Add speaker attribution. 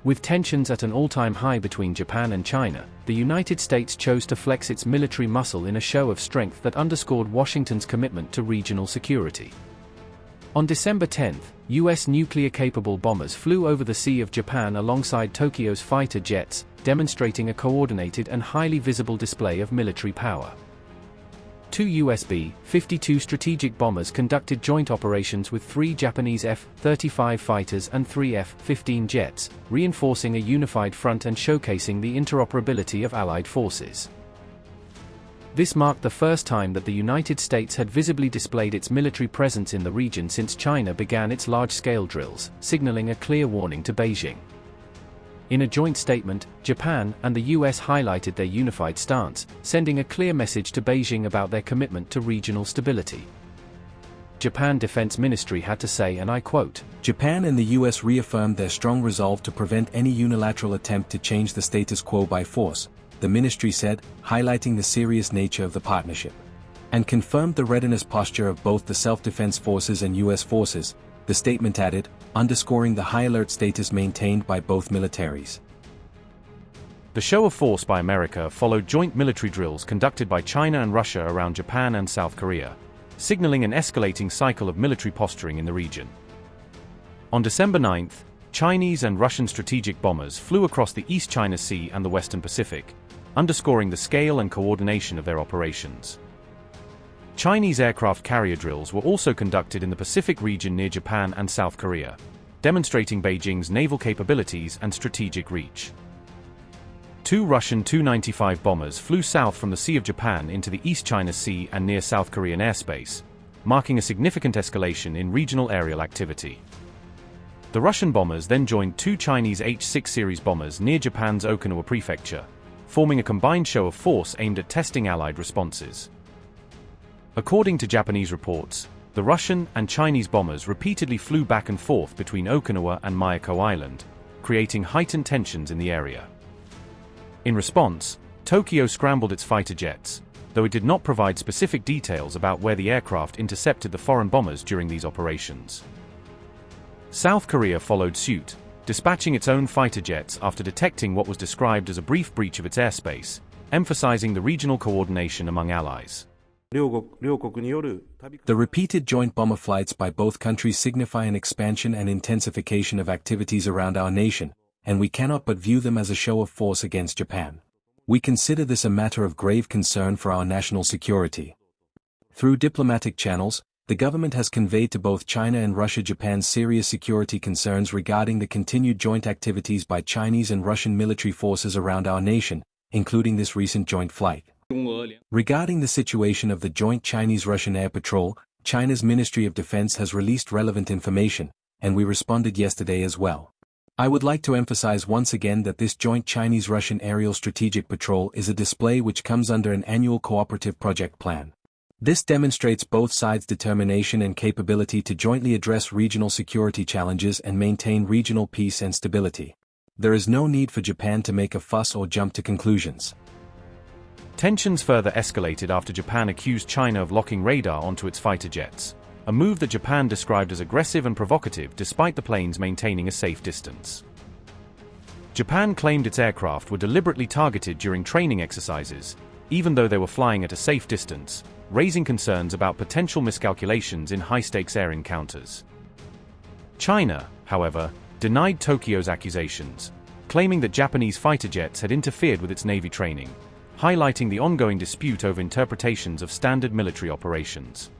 Speaker 1: With tensions at an all-time high between Japan and China, the United States chose to flex its military muscle in a show of strength that underscored Washington's commitment to regional security. On December 10, U.S. nuclear-capable bombers flew over the Sea of Japan alongside Tokyo's fighter jets, demonstrating a coordinated and highly visible display of military power. Two U.S. B-52 strategic bombers conducted joint operations with 3 Japanese F-35 fighters and 3 F-15 jets, reinforcing a unified front and showcasing the interoperability of Allied forces. This marked the first time that the United States had visibly displayed its military presence in the region since China began its large-scale drills, signaling a clear warning to Beijing. In a joint statement, Japan and the US highlighted their unified stance, sending a clear message to Beijing about their commitment to regional stability. Japan Defense Ministry had to say, and I quote,
Speaker 2: "Japan and the US reaffirmed their strong resolve to prevent any unilateral attempt to change the status quo by force," the ministry said, highlighting the serious nature of the partnership. And confirmed the readiness posture of both the self-defense forces and US forces, the statement added, underscoring the high alert status maintained by both militaries.
Speaker 3: The show of force by America followed joint military drills conducted by China and Russia around Japan and South Korea, signaling an escalating cycle of military posturing in the region. On December 9, Chinese and Russian strategic bombers flew across the East China Sea and the Western Pacific, underscoring the scale and coordination of their operations. Chinese aircraft carrier drills were also conducted in the Pacific region near Japan and South Korea, demonstrating Beijing's naval capabilities and strategic reach. 2 Russian Tu-95 bombers flew south from the Sea of Japan into the East China Sea and near South Korean airspace, marking a significant escalation in regional aerial activity. The Russian bombers then joined 2 Chinese H-6 series bombers near Japan's Okinawa prefecture, forming a combined show of force aimed at testing Allied responses. According to Japanese reports, the Russian and Chinese bombers repeatedly flew back and forth between Okinawa and Miyako Island, creating heightened tensions in the area. In response, Tokyo scrambled its fighter jets, though it did not provide specific details about where the aircraft intercepted the foreign bombers during these operations. South Korea followed suit, dispatching its own fighter jets after detecting what was described as a brief breach of its airspace, emphasizing the regional coordination among allies.
Speaker 2: The repeated joint bomber flights by both countries signify an expansion and intensification of activities around our nation, and we cannot but view them as a show of force against Japan. We consider this a matter of grave concern for our national security. Through diplomatic channels, the government has conveyed to both China and Russia Japan's serious security concerns regarding the continued joint activities by Chinese and Russian military forces around our nation, including this recent joint flight. Regarding the situation of the joint Chinese-Russian air patrol, China's Ministry of Defense has released relevant information, and we responded yesterday as well. I would like to emphasize once again that this joint Chinese-Russian aerial strategic patrol is a display which comes under an annual cooperative project plan. This demonstrates both sides' determination and capability to jointly address regional security challenges and maintain regional peace and stability. There is no need for Japan to make a fuss or jump to conclusions.
Speaker 3: Tensions further escalated after Japan accused China of locking radar onto its fighter jets, a move that Japan described as aggressive and provocative despite the planes maintaining a safe distance. Japan claimed its aircraft were deliberately targeted during training exercises, even though they were flying at a safe distance, raising concerns about potential miscalculations in high-stakes air encounters. China, however, denied Tokyo's accusations, claiming that Japanese fighter jets had interfered with its Navy training, highlighting the ongoing dispute over interpretations of standard military operations.